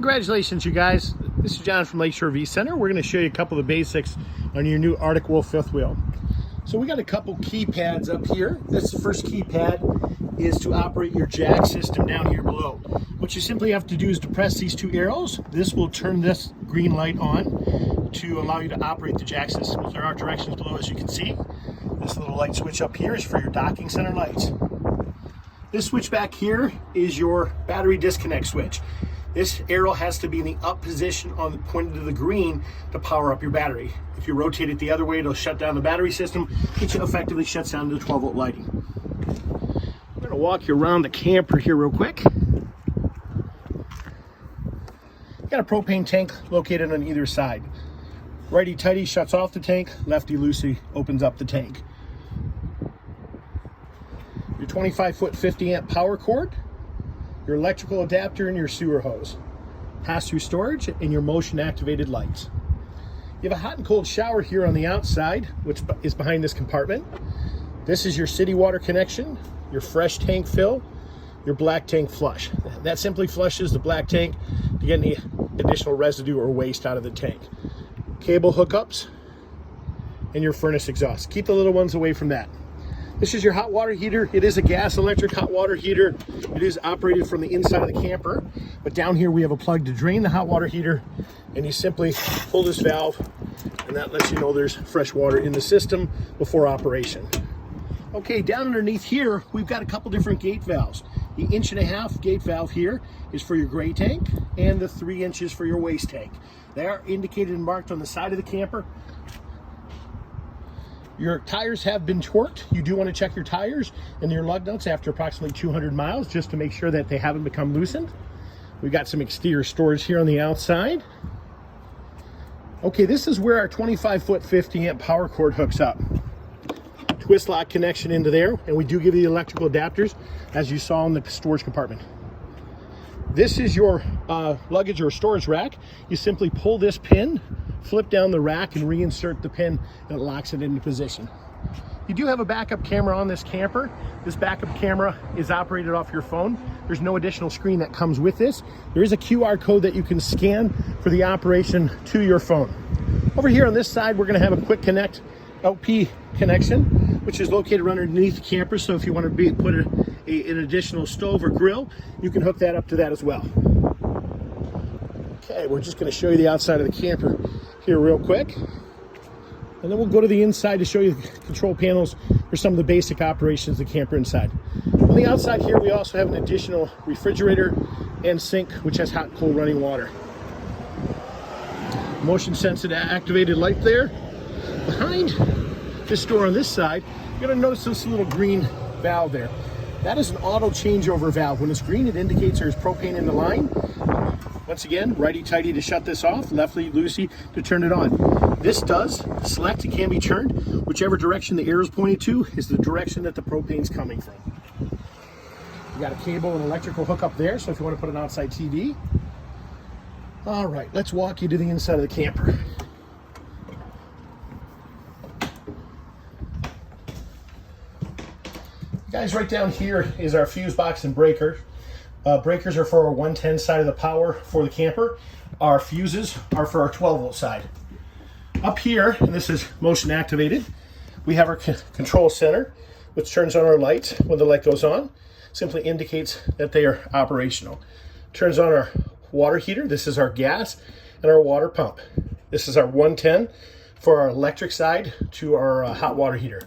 Congratulations, you guys. This is John from Lakeshore V Center. We're going to show you a couple of the basics on your new Arctic Wolf fifth wheel. So we got a couple keypads up here. This first keypad is to operate your jack system down here below. What you simply have to do is to press these two arrows. This will turn this green light on to allow you to operate the jack system. There are directions below, as you can see. This little light switch up here is for your docking center lights. This switch back here is your battery disconnect switch. This arrow has to be in the up position on the pointed to the green to power up your battery. If you rotate it the other way, it'll shut down the battery system, which effectively shuts down the 12-volt lighting. I'm going to walk you around the camper here real quick. Got a propane tank located on either side. Righty-tighty shuts off the tank, lefty-loosey opens up the tank. Your 25-foot 50-amp power cord, your electrical adapter, and your sewer hose. Pass-through storage and your motion-activated lights. You have a hot and cold shower here on the outside, which is behind this compartment. This is your city water connection, your fresh tank fill, your black tank flush. That simply flushes the black tank to get any additional residue or waste out of the tank. Cable hookups, and your furnace exhaust. Keep the little ones away from that. This is your hot water heater. It is a gas electric hot water heater. It is operated from the inside of the camper, but down here we have a plug to drain the hot water heater, and you simply pull this valve, and that lets you know there's fresh water in the system before operation. Okay, down underneath here, we've got a couple different gate valves. The 1.5-inch gate valve here is for your gray tank, and the 3 inches for your waste tank. They are indicated and marked on the side of the camper. Your tires have been torqued. You do want to check your tires and your lug nuts after approximately 200 miles just to make sure that they haven't become loosened. We've got some exterior storage here on the outside. Okay, this is where our 25-foot 50-amp power cord hooks up. Twist lock connection into there, and we do give you the electrical adapters as you saw in the storage compartment. This is your luggage or storage rack. You simply pull this pin, flip down the rack, and reinsert the pin, and it locks it into position. You do have a backup camera on this camper. This backup camera is operated off your phone. There's no additional screen that comes with this. There is a QR code that you can scan for the operation to your phone. Over here on this side, we're going to have a quick connect LP connection, which is located underneath the camper. So if you want to put an additional stove or grill, you can hook that up to that as well. Okay, we're just going to show you the outside of the camper here real quick, and then we'll go to the inside to show you the control panels for some of the basic operations of the camper inside. On the outside here, we also have an additional refrigerator and sink, which has hot and cold running water. Motion sensitive activated light there. Behind this door on this side, you're going to notice this little green valve there. That is an auto changeover valve. When it's green, it indicates there's propane in the line. Once again, righty-tighty to shut this off, lefty-loosey to turn it on. This does select and can be turned. Whichever direction the arrow is pointed to is the direction that the propane's coming from. You got a cable and electrical hookup there, so if you want to put an outside TV. All right, let's walk you to the inside of the camper. Guys, right down here is our fuse box and breaker. Breakers are for our 110 side of the power for the camper. Our fuses are for our 12-volt side. Up here, and this is motion activated, we have our control center, which turns on our lights when the light goes on. Simply indicates that they are operational. Turns on our water heater. This is our gas and our water pump. This is our 110 for our electric side to our hot water heater.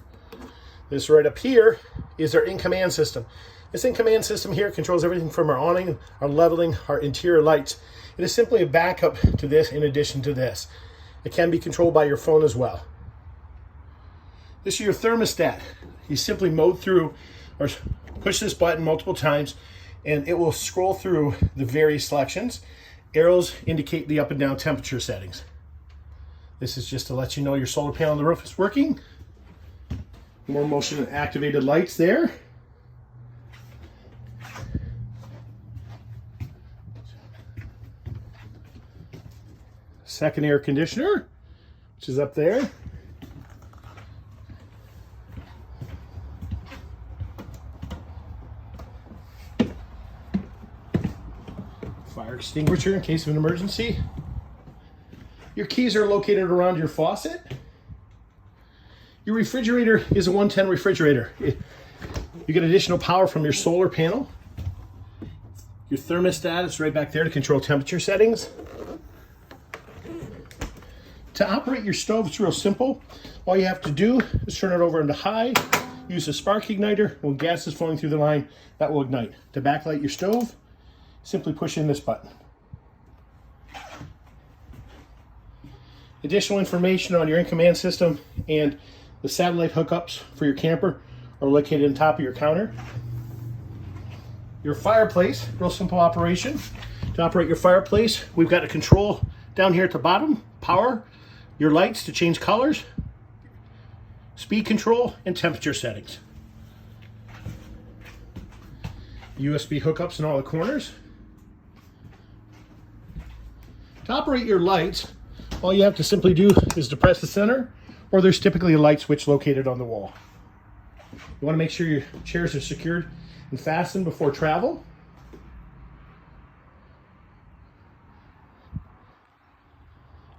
This right up here is our in-command system. This in-command system here controls everything from our awning, our leveling, our interior lights. It is simply a backup to this in addition to this. It can be controlled by your phone as well. This is your thermostat. You simply mode through or push this button multiple times and it will scroll through the various selections. Arrows indicate the up and down temperature settings. This is just to let you know your solar panel on the roof is working. More motion activated lights there. Second air conditioner, which is up there. Fire extinguisher in case of an emergency. Your keys are located around your faucet. Your refrigerator is a 110 refrigerator. You get additional power from your solar panel. Your thermostat is right back there to control temperature settings. To operate your stove, it's real simple. All you have to do is turn it over into high, use a spark igniter. When gas is flowing through the line, that will ignite. To backlight your stove, simply push in this button. Additional information on your in-command system and the satellite hookups for your camper are located on top of your counter. Your fireplace, real simple operation. To operate your fireplace, we've got a control down here at the bottom, power, your lights to change colors, speed control, and temperature settings. USB hookups in all the corners. To operate your lights, all you have to simply do is depress the center, or there's typically a light switch located on the wall. You want to make sure your chairs are secured and fastened before travel.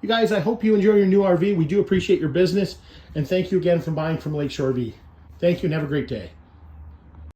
You guys, I hope you enjoy your new RV. We do appreciate your business, and thank you again for buying from Lakeshore RV. Thank you and have a great day.